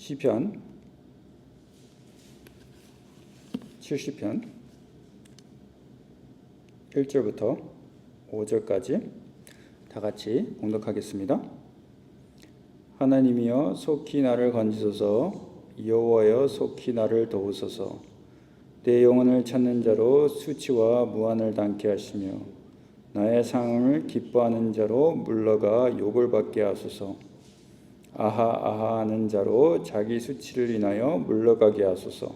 시편 70편 1절부터 5절까지 다 같이 봉독하겠습니다. 하나님이여 속히 나를 건지소서, 여호와여 속히 나를 도우소서. 내 영혼을 찾는 자로 수치와 무한을 당케 하시며 나의 상을 기뻐하는 자로 물러가 욕을 받게 하소서. 아하 아하 하는 자로 자기 수치를 인하여 물러가게 하소서.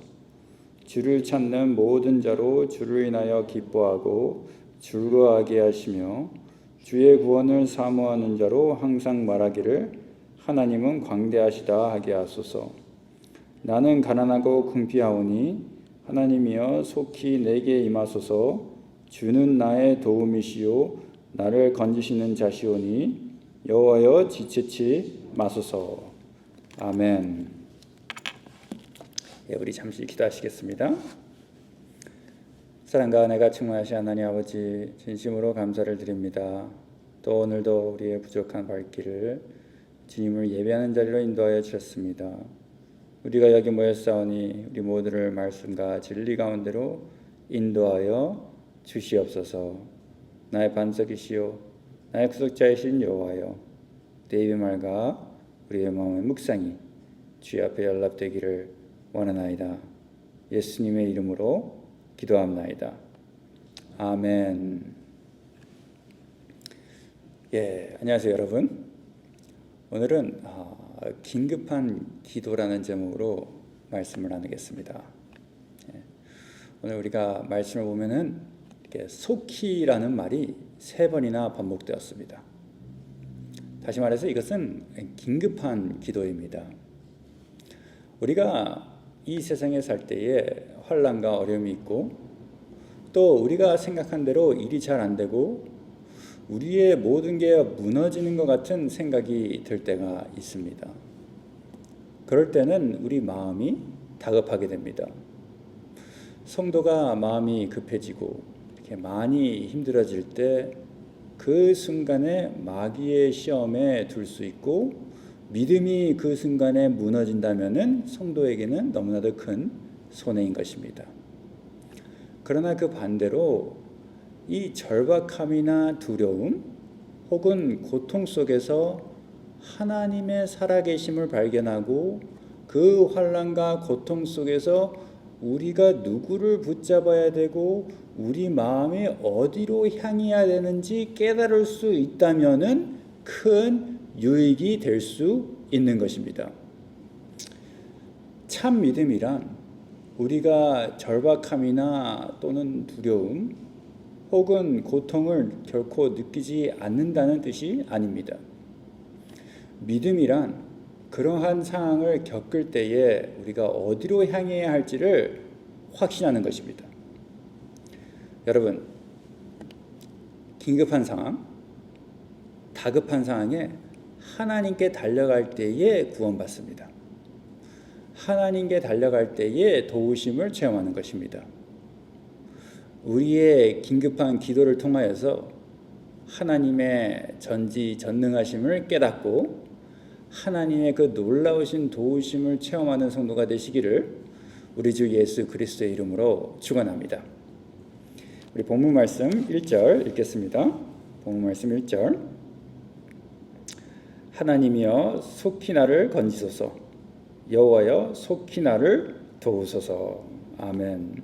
주를 찾는 모든 자로 주를 인하여 기뻐하고 즐거워하게 하시며 주의 구원을 사모하는 자로 항상 말하기를 하나님은 광대하시다 하게 하소서. 나는 가난하고 궁핍하오니 하나님이여 속히 내게 임하소서. 주는 나의 도움이시요 나를 건지시는 자시오니 여호와여 지체치 마소서. 아멘. 우리 잠시 기도하시겠습니다. 사랑과 은혜가 충만하신 하나님 아버지, 진심으로 감사를 드립니다. 또 오늘도 우리의 부족한 발길을 주님을 예배하는 자리로 인도하여 주셨습니다. 우리가 여기 모였사오니 우리 모두를 말씀과 진리 가운데로 인도하여 주시옵소서. 나의 반석이시요 나의 구속자이신 여호와여, 내 입의 말과 우리의 마음의 묵상이 주의 앞에 연락되기를 원하나이다. 예수님의 이름으로 기도합나이다. 아멘. 안녕하세요 여러분. 오늘은 긴급한 기도라는 제목으로 말씀을 나누겠습니다. 오늘 우리가 말씀을 보면은 이렇게 속히라는 말이 3번이나 반복되었습니다. 다시 말해서 이것은 긴급한 기도입니다. 우리가 이 세상에 살 때에 환난과 어려움이 있고 또 우리가 생각한 대로 일이 잘 안 되고 우리의 모든 게 무너지는 것 같은 생각이 들 때가 있습니다. 그럴 때는 우리 마음이 다급하게 됩니다. 성도가 마음이 급해지고 이렇게 많이 힘들어질 때 그 순간에 마귀의 시험에 들 수 있고 믿음이 그 순간에 무너진다면은 성도에게는 너무나도 큰 손해인 것입니다. 그러나 그 반대로 이 절박함이나 두려움 혹은 고통 속에서 하나님의 살아계심을 발견하고 그 환난과 고통 속에서 우리가 누구를 붙잡아야 되고 우리 마음이 어디로 향해야 되는지 깨달을 수 있다면은 큰 유익이 될 수 있는 것입니다. 참 믿음이란 우리가 절박함이나 또는 두려움 혹은 고통을 결코 느끼지 않는다는 뜻이 아닙니다. 믿음이란 그러한 상황을 겪을 때에 우리가 어디로 향해야 할지를 확신하는 것입니다. 여러분, 긴급한 상황, 다급한 상황에 하나님께 달려갈 때에 구원받습니다. 하나님께 달려갈 때에 도우심을 체험하는 것입니다. 우리의 긴급한 기도를 통하여서 하나님의 전지전능하심을 깨닫고 하나님의 그 놀라우신 도우심을 체험하는 성도가 되시기를 우리 주 예수 그리스도의 이름으로 축원합니다. 우리 본문 말씀 1절 읽겠습니다. 본문 말씀 1절. 하나님이여 속히 나를 건지소서, 여호와여 속히 나를 도우소서. 아멘.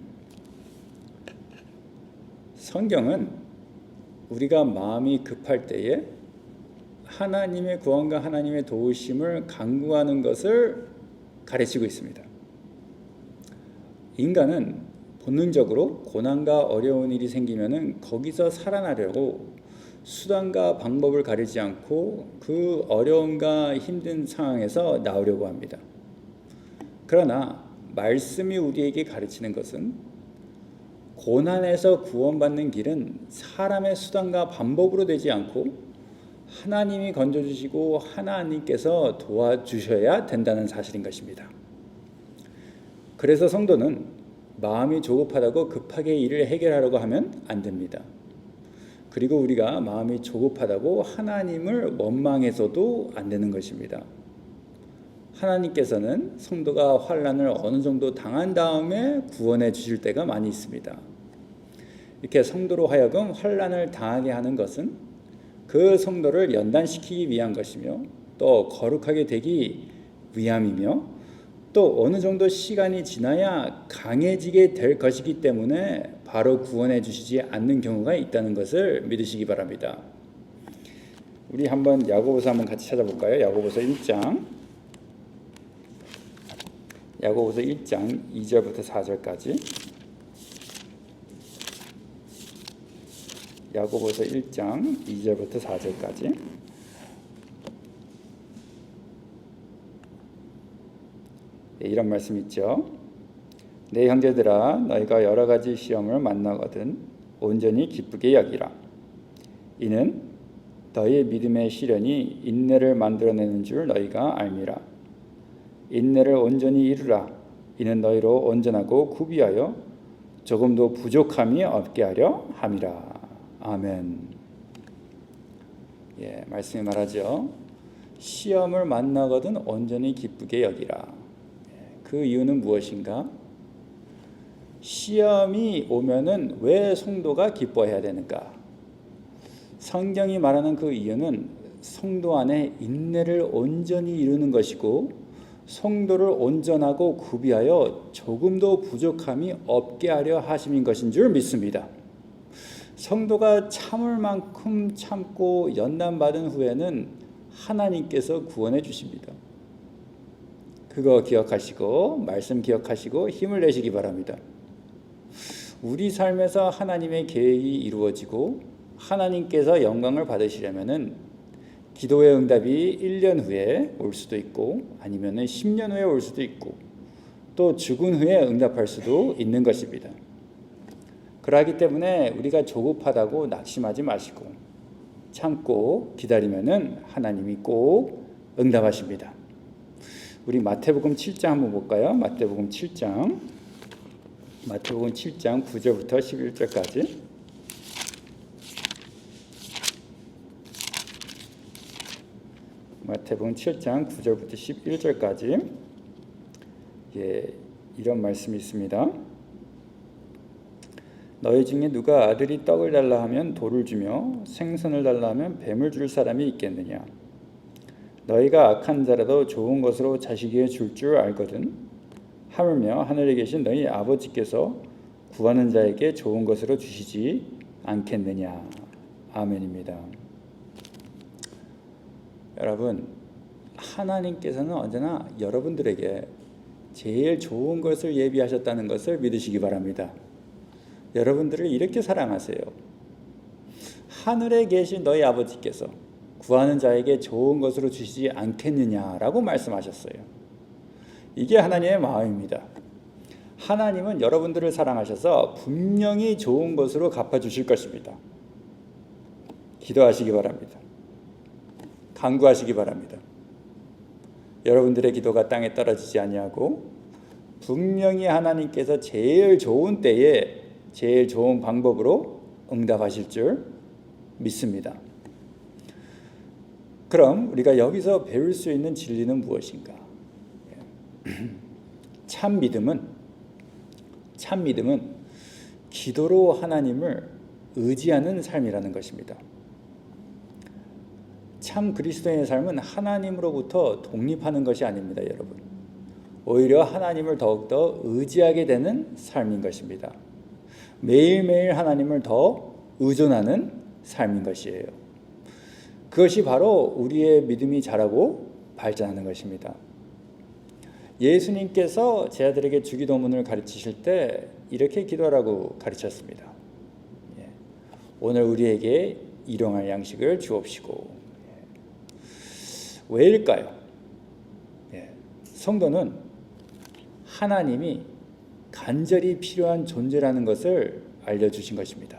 성경은 우리가 마음이 급할 때에 하나님의 구원과 하나님의 도우심을 간구하는 것을 가르치고 있습니다. 인간은 본능적으로 고난과 어려운 일이 생기면은 거기서 살아나려고 수단과 방법을 가리지 않고 그 어려움과 힘든 상황에서 나오려고 합니다. 그러나 말씀이 우리에게 가르치는 것은 고난에서 구원받는 길은 사람의 수단과 방법으로 되지 않고 하나님이 건져주시고 하나님께서 도와주셔야 된다는 사실인 것입니다. 그래서 성도는 마음이 조급하다고 급하게 일을 해결하려고 하면 안 됩니다. 그리고 우리가 마음이 조급하다고 하나님을 원망해서도 안 되는 것입니다. 하나님께서는 성도가 환난을 어느 정도 당한 다음에 구원해 주실 때가 많이 있습니다. 이렇게 성도로 하여금 환난을 당하게 하는 것은 그 성도를 연단시키기 위한 것이며 또 거룩하게 되기 위함이며 또 어느 정도 시간이 지나야 강해지게 될 것이기 때문에 바로 구원해 주시지 않는 경우가 있다는 것을 믿으시기 바랍니다. 우리 한번 야고보서 한번 같이 찾아볼까요? 야고보서 1장 2절부터 4절까지. 야고보서 1장 2절부터 4절까지. 이런 말씀 있죠. 내 형제들아, 너희가 여러 가지 시험을 만나거든 온전히 기쁘게 여기라. 이는 너희의 믿음의 시련이 인내를 만들어내는 줄 너희가 알미라. 인내를 온전히 이루라. 이는 너희로 온전하고 구비하여 조금도 부족함이 없게 하려 함이라. 아멘. 말씀이 말하죠. 시험을 만나거든 온전히 기쁘게 여기라. 그 이유는 무엇인가? 시험이 오면은 왜 성도가 기뻐해야 되는가? 성경이 말하는 그 이유는 성도 안에 인내를 온전히 이루는 것이고 성도를 온전하고 구비하여 조금도 부족함이 없게 하려 하심인 것인 줄 믿습니다. 성도가 참을 만큼 참고 연단받은 후에는 하나님께서 구원해 주십니다. 그거 기억하시고 말씀 기억하시고 힘을 내시기 바랍니다. 우리 삶에서 하나님의 계획이 이루어지고 하나님께서 영광을 받으시려면은 기도의 응답이 1년 후에 올 수도 있고 아니면은 10년 후에 올 수도 있고 또 죽은 후에 응답할 수도 있는 것입니다. 그러기 때문에 우리가 조급하다고 낙심하지 마시고 참고 기다리면은 하나님이 꼭 응답하십니다. 우리 마태복음 7장 한번 볼까요? 마태복음 7장 9절부터 11절까지. 마태복음 7장 9절부터 11절까지. 이런 말씀이 있습니다. 너희 중에 누가 아들이 떡을 달라 하면 돌을 주며 생선을 달라 하면 뱀을 줄 사람이 있겠느냐? 너희가 악한 자라도 좋은 것으로 자식에게 줄 줄 알거든. 하물며 하늘에 계신 너희 아버지께서 구하는 자에게 좋은 것으로 주시지 않겠느냐. 아멘입니다. 여러분, 하나님께서는 언제나 여러분들에게 제일 좋은 것을 예비하셨다는 것을 믿으시기 바랍니다. 여러분들을 이렇게 사랑하세요. 하늘에 계신 너희 아버지께서 구하는 자에게 좋은 것으로 주시지 않겠느냐라고 말씀하셨어요. 이게 하나님의 마음입니다. 하나님은 여러분들을 사랑하셔서 분명히 좋은 것으로 갚아주실 것입니다. 기도하시기 바랍니다. 간구하시기 바랍니다. 여러분들의 기도가 땅에 떨어지지 아니하고 분명히 하나님께서 제일 좋은 때에 제일 좋은 방법으로 응답하실 줄 믿습니다. 그럼 우리가 여기서 배울 수 있는 진리는 무엇인가? 참 믿음은 기도로 하나님을 의지하는 삶이라는 것입니다. 참 그리스도인의 삶은 하나님으로부터 독립하는 것이 아닙니다, 여러분. 오히려 하나님을 더욱더 의지하게 되는 삶인 것입니다. 매일매일 하나님을 더 의존하는 삶인 것이에요. 그것이 바로 우리의 믿음이 자라고 발전하는 것입니다. 예수님께서 제자들에게 주기도문을 가르치실 때 이렇게 기도하라고 가르쳤습니다. 오늘 우리에게 일용할 양식을 주옵시고. 왜일까요? 성도는 하나님이 간절히 필요한 존재라는 것을 알려주신 것입니다.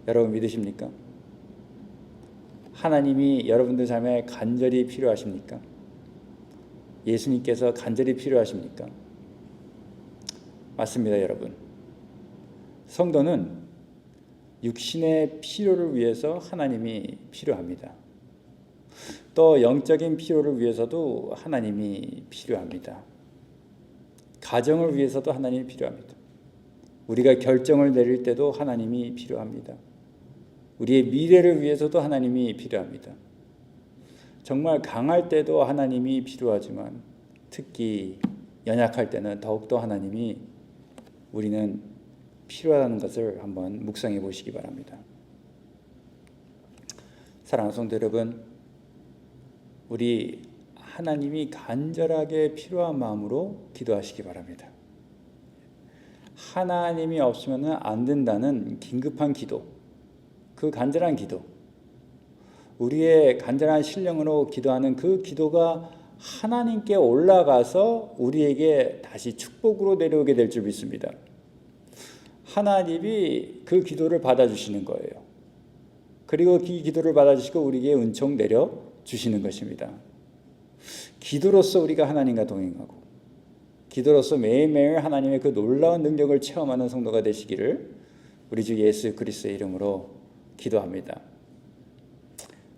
여러분 믿으십니까? 하나님이 여러분들 삶에 간절히 필요하십니까? 예수님께서 간절히 필요하십니까? 맞습니다, 여러분. 성도는 육신의 필요를 위해서 하나님이 필요합니다. 또 영적인 필요를 위해서도 하나님이 필요합니다. 가정을 위해서도 하나님이 필요합니다. 우리가 결정을 내릴 때도 하나님이 필요합니다. 우리의 미래를 위해서도 하나님이 필요합니다. 정말 강할 때도 하나님이 필요하지만 특히 연약할 때는 더욱더 하나님이 우리는 필요하다는 것을 한번 묵상해 보시기 바랍니다. 사랑하는 성도 여러분, 우리 하나님이 간절하게 필요한 마음으로 기도하시기 바랍니다. 하나님이 없으면 안 된다는 긴급한 기도, 그 간절한 기도, 우리의 간절한 신령으로 기도하는 그 기도가 하나님께 올라가서 우리에게 다시 축복으로 내려오게 될 줄 믿습니다. 하나님이 그 기도를 받아주시는 거예요. 그리고 그 기도를 받아주시고 우리에게 은총 내려주시는 것입니다. 기도로서 우리가 하나님과 동행하고 기도로서 매일매일 하나님의 그 놀라운 능력을 체험하는 성도가 되시기를 우리 주 예수 그리스도의 이름으로 기도합니다.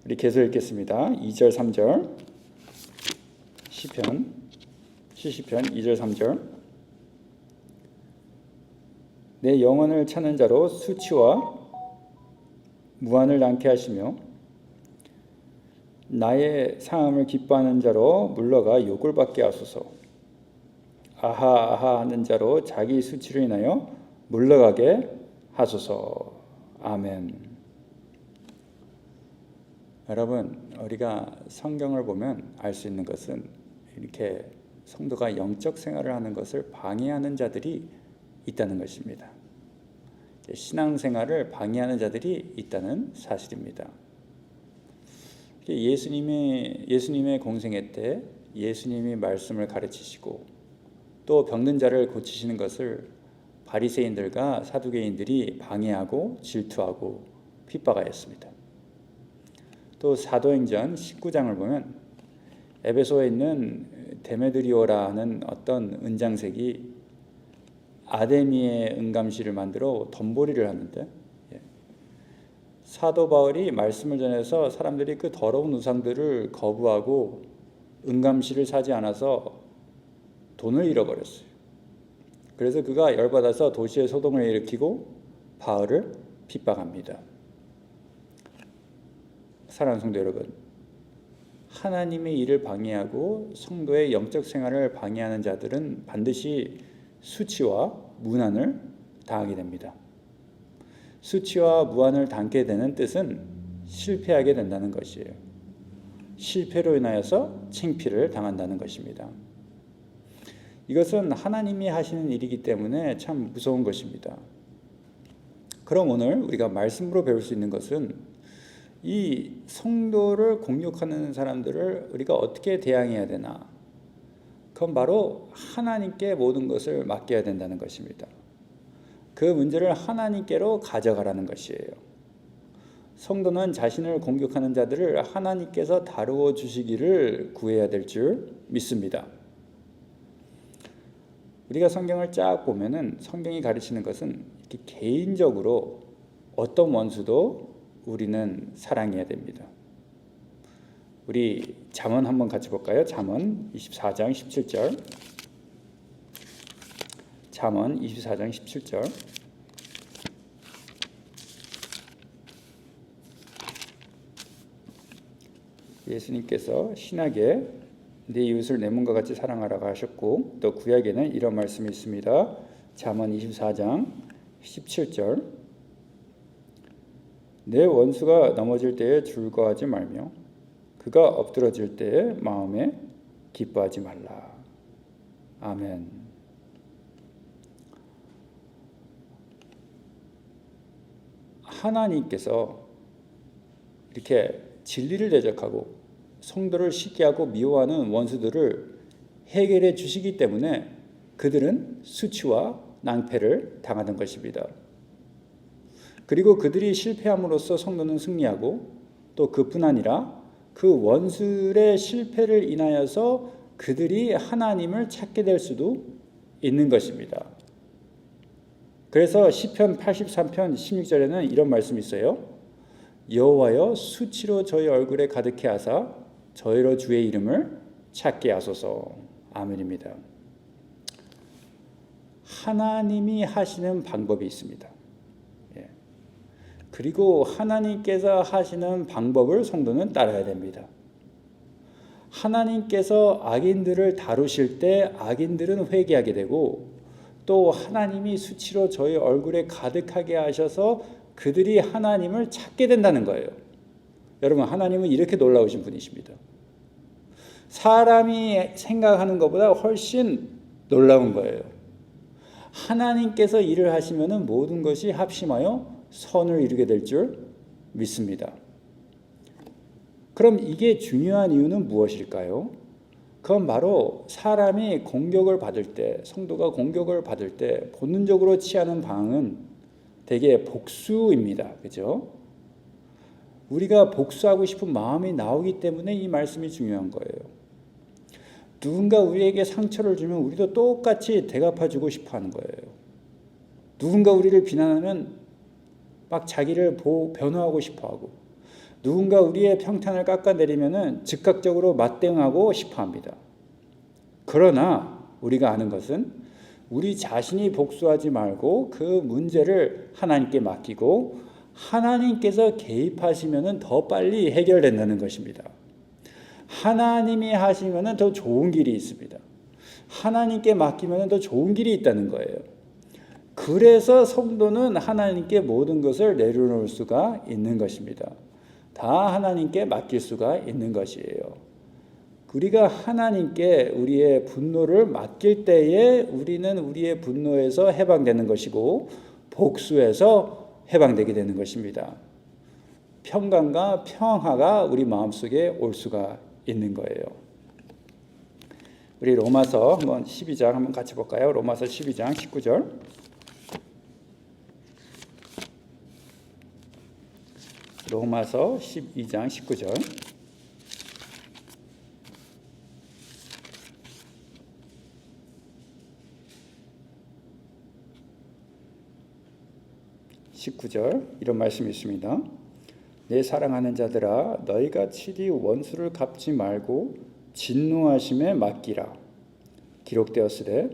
우리 계속 읽겠습니다. 2절 3절 시편 2절 3절 내 영혼을 찾는 자로 수치와 무한을 낳게 하시며 나의 상함을 기뻐하는 자로 물러가 욕을 받게 하소서. 아하 아하 하는 자로 자기 수치로 인하여 물러가게 하소서. 아멘. 여러분, 우리가 성경을 보면 알 수 있는 것은 이렇게 성도가 영적 생활을 하는 것을 방해하는 자들이 있다는 것입니다. 신앙생활을 방해하는 자들이 있다는 사실입니다. 예수님의 공생애 때 예수님이 말씀을 가르치시고 또 병든 자를 고치시는 것을 바리새인들과 사두개인들이 방해하고 질투하고 핍박하였습니다. 또 사도행전 19장을 보면 에베소에 있는 데메드리오라 하는 어떤 은장색이 아데미의 은감실을 만들어 덤보리를 하는데 사도 바울이 말씀을 전해서 사람들이 그 더러운 우상들을 거부하고 은감실을 사지 않아서 돈을 잃어버렸어요. 그래서 그가 열받아서 도시에 소동을 일으키고 바울을 핍박합니다. 사랑하는 성도 여러분, 하나님의 일을 방해하고 성도의 영적 생활을 방해하는 자들은 반드시 수치와 무난을 당하게 됩니다. 수치와 무한을 당게 되는 뜻은 실패하게 된다는 것이에요. 실패로 인하여서 창피를 당한다는 것입니다. 이것은 하나님이 하시는 일이기 때문에 참 무서운 것입니다. 그럼 오늘 우리가 말씀으로 배울 수 있는 것은 이 성도를 공격하는 사람들을 우리가 어떻게 대항해야 되나? 그건 바로 하나님께 모든 것을 맡겨야 된다는 것입니다. 그 문제를 하나님께로 가져가라는 것이에요. 성도는 자신을 공격하는 자들을 하나님께서 다루어 주시기를 구해야 될 줄 믿습니다. 우리가 성경을 쫙 보면은 성경이 가르치는 것은 이렇게 개인적으로 어떤 원수도 우리는 사랑해야 됩니다. 우리 잠언 한번 같이 볼까요? 잠언 24장 17절. 잠언 24장 17절. 예수님께서 신약에 네 이웃을 내 몸과 같이 사랑하라고 하셨고 또 구약에는 이런 말씀이 있습니다. 잠언 24장 17절. 내 원수가 넘어질 때에 즐거워하지 말며 그가 엎드러질 때에 마음에 기뻐하지 말라. 아멘. 하나님께서 이렇게 진리를 대적하고 성도를 시기하고 미워하는 원수들을 해결해 주시기 때문에 그들은 수치와 낭패를 당하는 것입니다. 그리고 그들이 실패함으로써 성도는 승리하고 또 그뿐 아니라 그 원수의 실패를 인하여서 그들이 하나님을 찾게 될 수도 있는 것입니다. 그래서 시편 83편 16절에는 이런 말씀이 있어요. 여호와여 수치로 저희 얼굴에 가득해 하사 저희로 주의 이름을 찾게 하소서. 아멘입니다. 하나님이 하시는 방법이 있습니다. 그리고 하나님께서 하시는 방법을 성도는 따라야 됩니다. 하나님께서 악인들을 다루실 때 악인들은 회개하게 되고, 또 하나님이 수치로 저희 얼굴에 가득하게 하셔서 그들이 하나님을 찾게 된다는 거예요. 여러분, 하나님은 이렇게 놀라우신 분이십니다. 사람이 생각하는 것보다 훨씬 놀라운 거예요. 하나님께서 일을 하시면 모든 것이 합심하여 선을 이루게 될 줄 믿습니다. 그럼 이게 중요한 이유는 무엇일까요? 그건 바로 사람이 공격을 받을 때, 성도가 공격을 받을 때 본능적으로 취하는 방향은 대개 복수입니다. 그죠? 우리가 복수하고 싶은 마음이 나오기 때문에 이 말씀이 중요한 거예요. 누군가 우리에게 상처를 주면 우리도 똑같이 대갚아주고 싶어 하는 거예요. 누군가 우리를 비난하면 막 자기를 변호하고 싶어 하고, 누군가 우리의 평탄을 깎아내리면 즉각적으로 맞대응하고 싶어 합니다. 그러나 우리가 아는 것은 우리 자신이 복수하지 말고 그 문제를 하나님께 맡기고 하나님께서 개입하시면 더 빨리 해결된다는 것입니다. 하나님이 하시면 더 좋은 길이 있습니다. 하나님께 맡기면 더 좋은 길이 있다는 거예요. 그래서 성도는 하나님께 모든 것을 내려놓을 수가 있는 것입니다. 다 하나님께 맡길 수가 있는 것이에요. 우리가 하나님께 우리의 분노를 맡길 때에 우리는 우리의 분노에서 해방되는 것이고 복수에서 해방되게 되는 것입니다. 평강과 평화가 우리 마음속에 올 수가 있는 거예요. 우리 로마서 한번 12장 한번 같이 볼까요? 로마서 12장 19절. 로마서 12장 19절. 이런 말씀이 있습니다. 내 사랑하는 자들아, 너희가 치리 원수를 갚지 말고 진노하심에 맡기라. 기록되었으되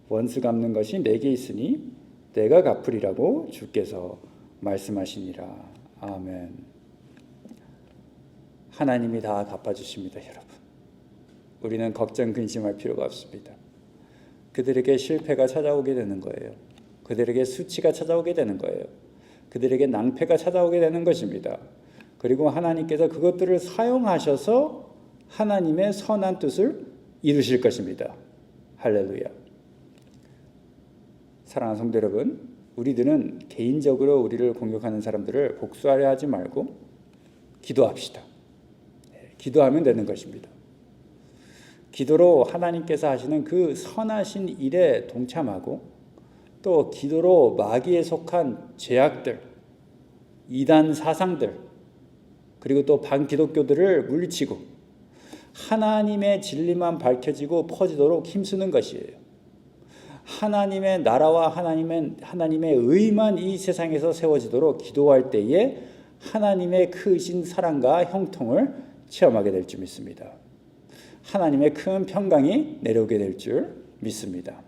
원수 갚는 것이 내게 있으니 내가 갚으리라고 주께서 말씀하시니라. 아멘. 하나님이 다 갚아주십니다, 여러분. 우리는 걱정, 근심할 필요가 없습니다. 그들에게 실패가 찾아오게 되는 거예요. 그들에게 수치가 찾아오게 되는 거예요. 그들에게 낭패가 찾아오게 되는 것입니다. 그리고 하나님께서 그것들을 사용하셔서 하나님의 선한 뜻을 이루실 것입니다. 할렐루야. 사랑하는 성도 여러분, 우리들은 개인적으로 우리를 공격하는 사람들을 복수하려 하지 말고 기도합시다. 기도하면 되는 것입니다. 기도로 하나님께서 하시는 그 선하신 일에 동참하고, 또 기도로 마귀에 속한 죄악들, 이단 사상들, 그리고 또 반기독교들을 물리치고 하나님의 진리만 밝혀지고 퍼지도록 힘쓰는 것이에요. 하나님의 나라와 하나님의 의만 이 세상에서 세워지도록 기도할 때에 하나님의 크신 사랑과 형통을 체험하게 될 줄 믿습니다. 하나님의 큰 평강이 내려오게 될 줄 믿습니다.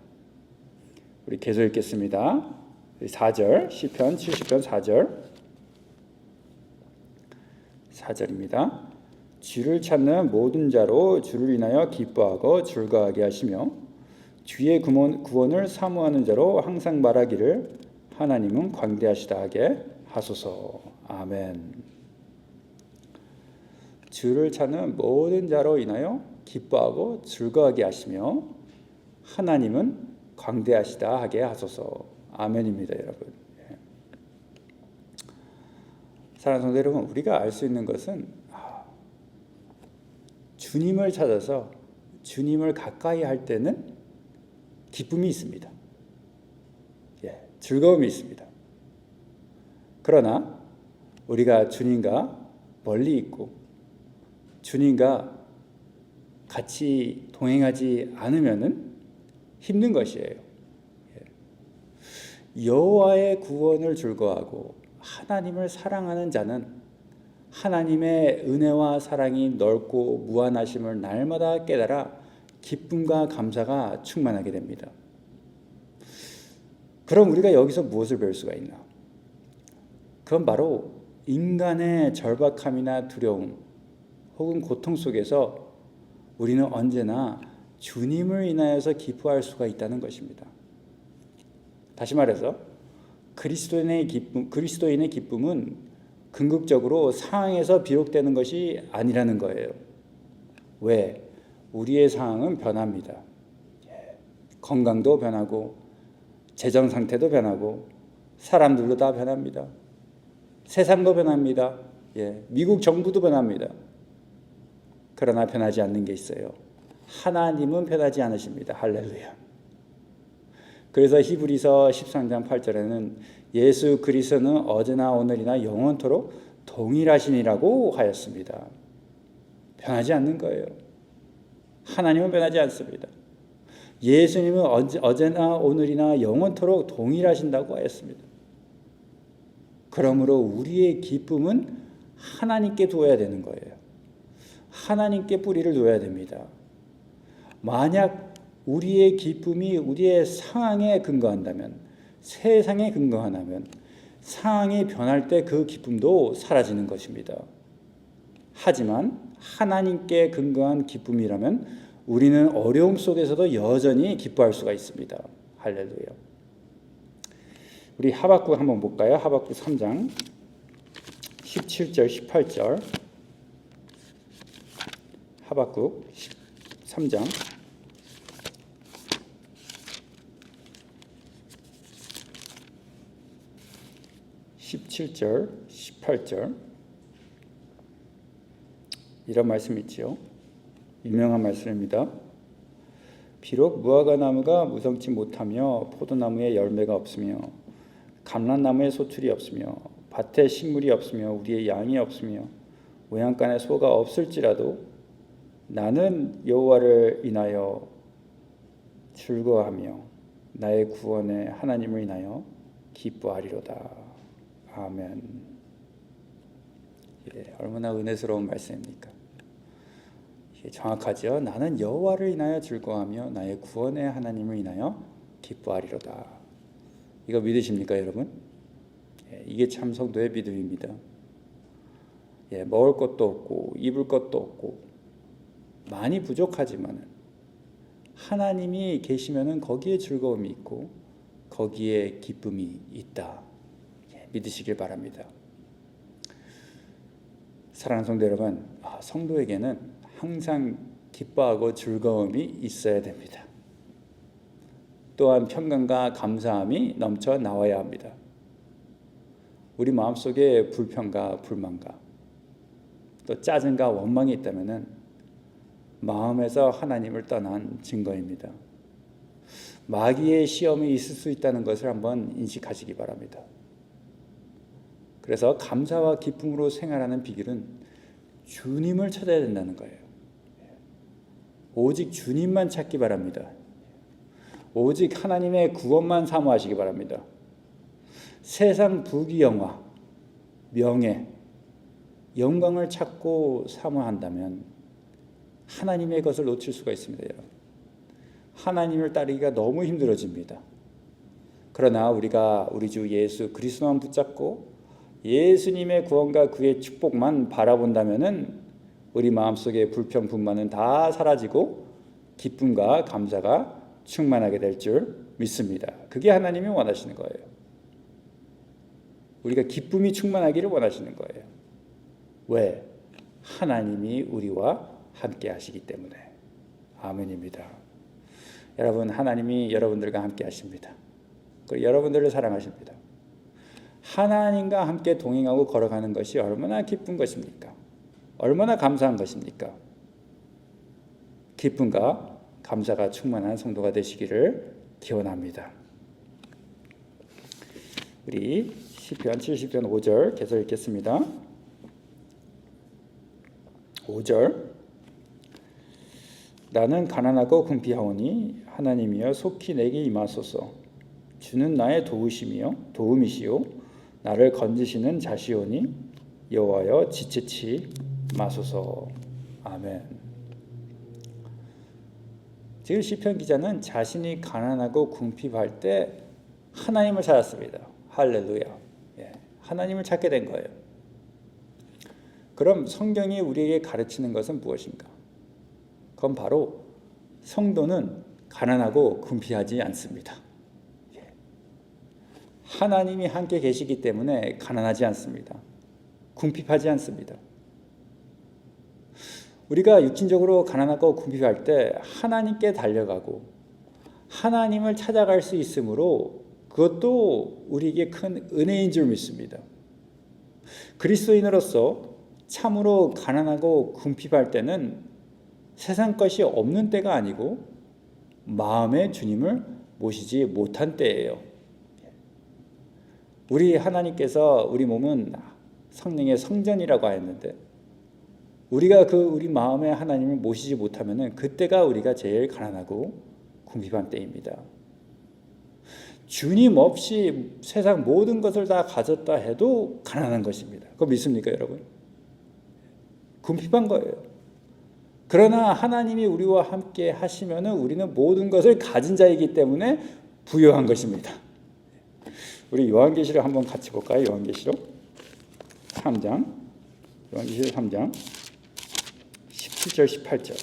우리 계속 읽겠습니다. 4절, 시편 70편 4절입니다. 주를 찾는 모든 자로 주를 인하여 기뻐하고 즐거워하게 하시며 주의 구원을 사모하는 자로 항상 말하기를 하나님은 광대하시다 하게 하소서. 아멘. 주를 찾는 모든 자로 인하여 기뻐하고 즐거워하게 하시며 하나님은 광대하시다 하게 하소서. 아멘입니다, 여러분. 사랑하는 성도 여러분, 우리가 알 수 있는 것은 주님을 찾아서 주님을 가까이 할 때는 기쁨이 있습니다. 즐거움이 있습니다. 그러나 우리가 주님과 멀리 있고 주님과 같이 동행하지 않으면은 힘든 것이에요. 여호와의 구원을 즐거워하고 하나님을 사랑하는 자는 하나님의 은혜와 사랑이 넓고 무한하심을 날마다 깨달아 기쁨과 감사가 충만하게 됩니다. 그럼 우리가 여기서 무엇을 배울 수가 있나? 그건 바로 인간의 절박함이나 두려움 혹은 고통 속에서 우리는 언제나 주님을 인하여서 기뻐할 수가 있다는 것입니다. 다시 말해서 그리스도인의 기쁨은 궁극적으로 상황에서 비록되는 것이 아니라는 거예요. 왜? 우리의 상황은 변합니다. 건강도 변하고 재정 상태도 변하고 사람들도 다 변합니다. 세상도 변합니다. 미국 정부도 변합니다. 그러나 변하지 않는 게 있어요. 하나님은 변하지 않으십니다. 할렐루야. 그래서 히브리서 13장 8절에는 예수 그리스도는 어제나 오늘이나 영원토록 동일하시니라고 하였습니다. 변하지 않는 거예요. 하나님은 변하지 않습니다. 예수님은 어제나 오늘이나 영원토록 동일하신다고 하였습니다. 그러므로 우리의 기쁨은 하나님께 두어야 되는 거예요. 하나님께 뿌리를 놓아야 됩니다. 만약 우리의 기쁨이 우리의 상황에 근거한다면, 세상에 근거한다면 상황이 변할 때 그 기쁨도 사라지는 것입니다. 하지만 하나님께 근거한 기쁨이라면 우리는 어려움 속에서도 여전히 기뻐할 수가 있습니다. 할렐루야. 우리 하박국 한번 볼까요? 하박국 3장 17절 18절. 하박국 3장 17절 18절 이런 말씀이 있지요. 유명한 말씀입니다. 비록 무화과 나무가 무성치 못하며 포도나무에 열매가 없으며 감람나무에 소출이 없으며 밭에 식물이 없으며 우리의 양이 없으며 모양간에 소가 없을지라도 나는 여호와를 인하여 즐거워하며 나의 구원의 하나님을 인하여 기뻐하리로다. 아멘. 얼마나 은혜스러운 말씀입니까? 정확하죠. 나는 여호와를 인하여 즐거워하며 나의 구원의 하나님을 인하여 기뻐하리로다. 이거 믿으십니까, 여러분? 이게 참 성도의 믿음입니다. 먹을 것도 없고 입을 것도 없고 많이 부족하지만 하나님이 계시면은 거기에 즐거움이 있고 거기에 기쁨이 있다. 믿으시길 바랍니다. 사랑하는 성도 여러분, 성도에게는 항상 기뻐하고 즐거움이 있어야 됩니다. 또한 평강과 감사함이 넘쳐 나와야 합니다. 우리 마음속에 불평과 불만과 또 짜증과 원망이 있다면 마음에서 하나님을 떠난 증거입니다. 마귀의 시험이 있을 수 있다는 것을 한번 인식하시기 바랍니다. 그래서 감사와 기쁨으로 생활하는 비결은 주님을 찾아야 된다는 거예요. 오직 주님만 찾기 바랍니다. 오직 하나님의 구원만 사모하시기 바랍니다. 세상 부귀영화, 명예, 영광을 찾고 사모한다면 하나님의 것을 놓칠 수가 있습니다. 여러분. 하나님을 따르기가 너무 힘들어집니다. 그러나 우리가 우리 주 예수 그리스도만 붙잡고 예수님의 구원과 그의 축복만 바라본다면은 우리 마음속의 불평, 분만은 다 사라지고 기쁨과 감사가 충만하게 될 줄 믿습니다. 그게 하나님이 원하시는 거예요. 우리가 기쁨이 충만하기를 원하시는 거예요. 왜? 하나님이 우리와 함께 하시기 때문에. 아멘입니다. 여러분, 하나님이 여러분들과 함께 하십니다. 그리고 여러분들을 사랑하십니다. 하나님과 함께 동행하고 걸어가는 것이 얼마나 기쁜 것입니까? 얼마나 감사한 것입니까? 기쁨과 감사가 충만한 성도가 되시기를 기원합니다. 우리 시편 70편 5절 계속 읽겠습니다. 5절 나는 가난하고 궁핍하오니 하나님이여 속히 내게 임하소서. 주는 나의 도우심이요 도움이시요 나를 건지시는 자시오니 여호와여 지체치 마소서. 아멘. 지금 시편 기자는 자신이 가난하고 궁핍할 때 하나님을 찾았습니다. 할렐루야. 예, 하나님을 찾게 된 거예요. 그럼 성경이 우리에게 가르치는 것은 무엇인가? 그건 바로 성도는 가난하고 궁핍하지 않습니다. 하나님이 함께 계시기 때문에 가난하지 않습니다. 궁핍하지 않습니다. 우리가 육신적으로 가난하고 궁핍할 때 하나님께 달려가고 하나님을 찾아갈 수 있으므로 그것도 우리에게 큰 은혜인 줄 믿습니다. 그리스도인으로서 참으로 가난하고 궁핍할 때는 세상 것이 없는 때가 아니고 마음의 주님을 모시지 못한 때예요. 우리 하나님께서 우리 몸은 성령의 성전이라고 하였는데 우리가 우리 마음의 하나님을 모시지 못하면은 그때가 우리가 제일 가난하고 궁핍한 때입니다. 주님 없이 세상 모든 것을 다 가졌다 해도 가난한 것입니다. 그거 믿습니까, 여러분? 궁핍한 거예요. 그러나 하나님이 우리와 함께 하시면은 우리는 모든 것을 가진 자이기 때문에 부유한 것입니다. 우리 요한계시록 한번 같이 볼까요? 요한계시록 3장 17절 18절.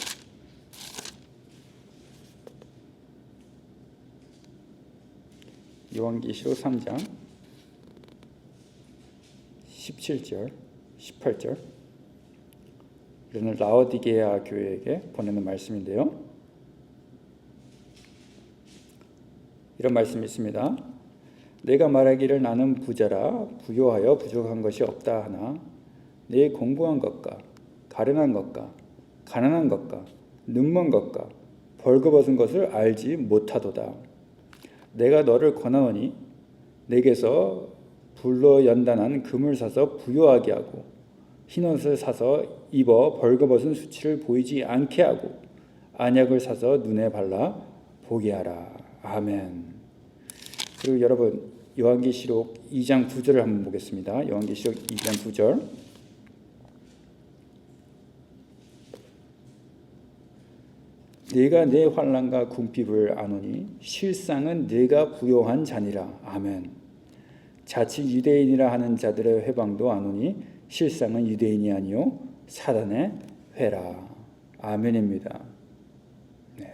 요한계시록 3장 17절 18절. 이는 라오디게아 교회에게 보내는 말씀인데요. 이런 말씀이 있습니다. 내가 말하기를 나는 부자라 부요하여 부족한 것이 없다 하나 내 공부한 것과 가련한 것과 가난한 것과 눈먼 것과 벌거벗은 것을 알지 못하도다. 내가 너를 권하노니 내게서 불로 연단한 금을 사서 부요하게 하고 흰옷을 사서 입어 벌거벗은 수치를 보이지 않게 하고 안약을 사서 눈에 발라 보게 하라. 아멘. 그리고 여러분 요한계시록 2장 9절을 한번 보겠습니다. 요한계시록 2장 9절. 네가 내 환난과 궁핍을 아노니 실상은 네가 부요한 자니라. 아멘. 자칫 유대인이라 하는 자들의 회방도 아노니 실상은 유대인이 아니요 사단의 회라. 아멘입니다. 네.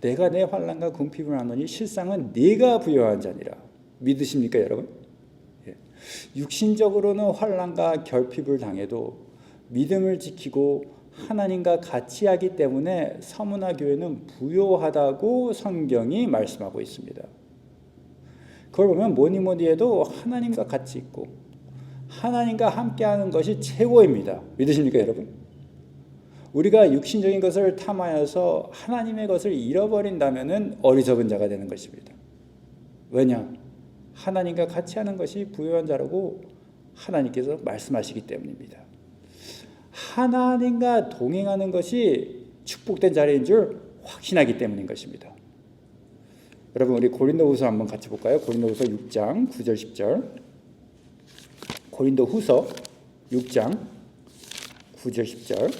내가 내 환난과 궁핍을 아노니 실상은 네가 부요한 자니라. 믿으십니까, 여러분? 예. 육신적으로는 환난과 결핍을 당해도 믿음을 지키고 하나님과 같이 하기 때문에 서문화 교회는 부요하다고 성경이 말씀하고 있습니다. 그걸 보면 뭐니 해도 하나님과 같이 있고 하나님과 함께하는 것이 최고입니다. 믿으십니까, 여러분? 우리가 육신적인 것을 탐하여서 하나님의 것을 잃어버린다면 어리석은 자가 되는 것입니다. 왜냐? 하나님과 같이 하는 것이 부요한 자라고 하나님께서 말씀하시기 때문입니다. 하나님과 동행하는 것이 축복된 자리인 줄 확신하기 때문인 것입니다. 여러분 우리 고린도후서 한번 같이 볼까요? 고린도후서 6장 9절 10절. 고린도후서 6장 9절 10절.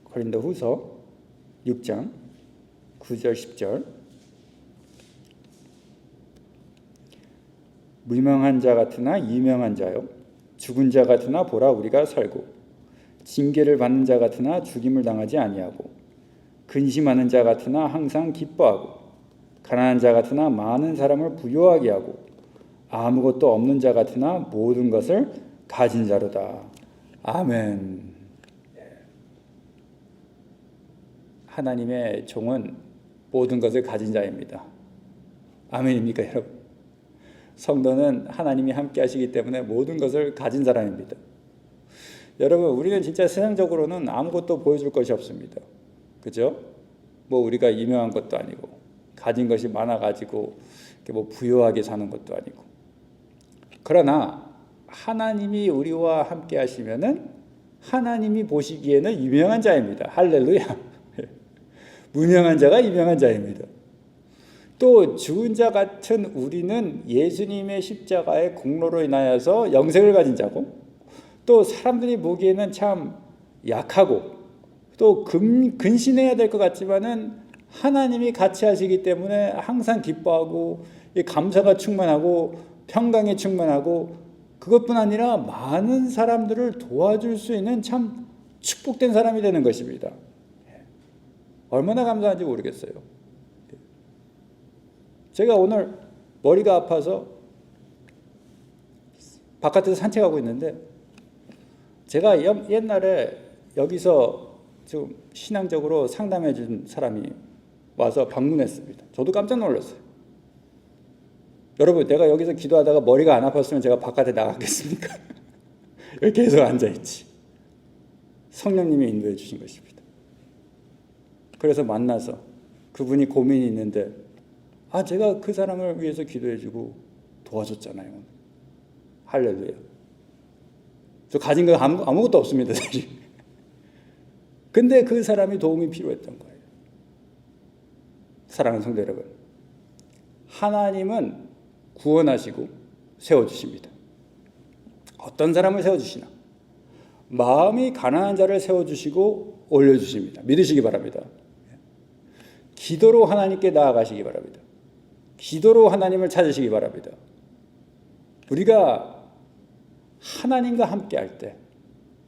고린도후서 6장 9절 10절. 무명한 자 같으나 유명한 자요 죽은 자 같으나 보라 우리가 살고 징계를 받는 자 같으나 죽임을 당하지 아니하고 근심하는 자 같으나 항상 기뻐하고 가난한 자 같으나 많은 사람을 부유하게 하고 아무것도 없는 자 같으나 모든 것을 가진 자로다. 아멘. 하나님의 종은 모든 것을 가진 자입니다. 아멘입니까, 여러분? 성도는 하나님이 함께 하시기 때문에 모든 것을 가진 사람입니다. 여러분 우리는 진짜 세상적으로는 아무것도 보여줄 것이 없습니다. 그죠? 뭐 우리가 유명한 것도 아니고 가진 것이 많아가지고 뭐 부유하게 사는 것도 아니고. 그러나 하나님이 우리와 함께 하시면은 하나님이 보시기에는 유명한 자입니다. 할렐루야. 무명한 자가 유명한 자입니다. 또 죽은 자 같은 우리는 예수님의 십자가의 공로로 인하여서 영생을 가진 자고, 또 사람들이 보기에는 참 약하고 또 근신해야 될 것 같지만은 하나님이 같이 하시기 때문에 항상 기뻐하고 감사가 충만하고 평강이 충만하고, 그것뿐 아니라 많은 사람들을 도와줄 수 있는 참 축복된 사람이 되는 것입니다. 얼마나 감사한지 모르겠어요. 제가 오늘 머리가 아파서 바깥에서 산책하고 있는데, 제가 옛날에 여기서 좀 신앙적으로 상담해 준 사람이 와서 방문했습니다. 저도 깜짝 놀랐어요. 여러분, 내가 여기서 기도하다가 머리가 안 아팠으면 제가 바깥에 나갔겠습니까? 여기 계속 앉아있지. 성령님이 인도해 주신 것입니다. 그래서 만나서 그분이 고민이 있는데, 제가 그 사람을 위해서 기도해주고 도와줬잖아요. 할렐루야. 저 가진 거 아무것도 없습니다, 사실. 근데 그 사람이 도움이 필요했던 거예요. 사랑하는 성도 여러분, 하나님은 구원하시고 세워주십니다. 어떤 사람을 세워주시나? 마음이 가난한 자를 세워주시고 올려주십니다. 믿으시기 바랍니다. 기도로 하나님께 나아가시기 바랍니다. 기도로 하나님을 찾으시기 바랍니다. 우리가 하나님과 함께 할 때,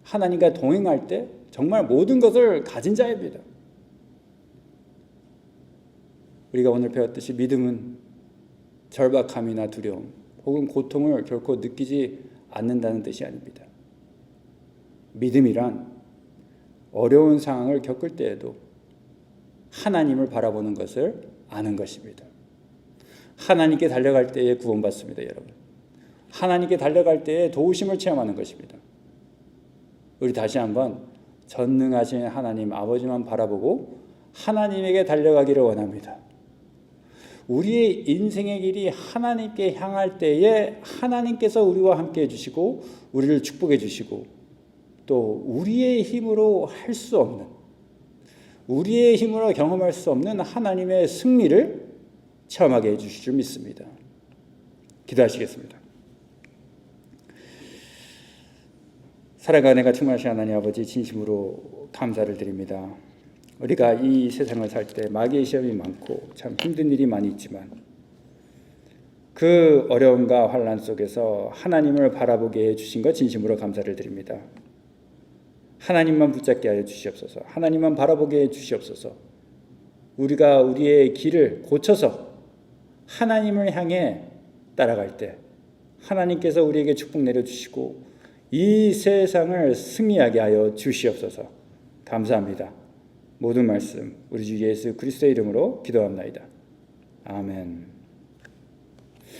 하나님과 동행할 때 정말 모든 것을 가진 자입니다. 우리가 오늘 배웠듯이 믿음은 절박함이나 두려움 혹은 고통을 결코 느끼지 않는다는 뜻이 아닙니다. 믿음이란 어려운 상황을 겪을 때에도 하나님을 바라보는 것을 아는 것입니다. 하나님께 달려갈 때에 구원받습니다, 여러분. 하나님께 달려갈 때에 도우심을 체험하는 것입니다. 우리 다시 한번 전능하신 하나님 아버지만 바라보고 하나님에게 달려가기를 원합니다. 우리의 인생의 길이 하나님께 향할 때에 하나님께서 우리와 함께 해주시고 우리를 축복해 주시고, 또 우리의 힘으로 할 수 없는, 우리의 힘으로 경험할 수 없는 하나님의 승리를 체험하게 해주실 줄 믿습니다. 기도하시겠습니다. 사랑과 은혜가 충만하신 하나님 아버지, 진심으로 감사를 드립니다. 우리가 이 세상을 살 때 마귀의 시험이 많고 참 힘든 일이 많이 있지만, 그 어려움과 환난 속에서 하나님을 바라보게 해주신 것 진심으로 감사를 드립니다. 하나님만 붙잡게 하여 주시옵소서. 하나님만 바라보게 해 주시옵소서. 우리가 우리의 길을 고쳐서 하나님을 향해 따라갈 때 하나님께서 우리에게 축복 내려주시고 이 세상을 승리하게 하여 주시옵소서. 감사합니다. 모든 말씀 우리 주 예수 그리스도의 이름으로 기도합나이다. 아멘.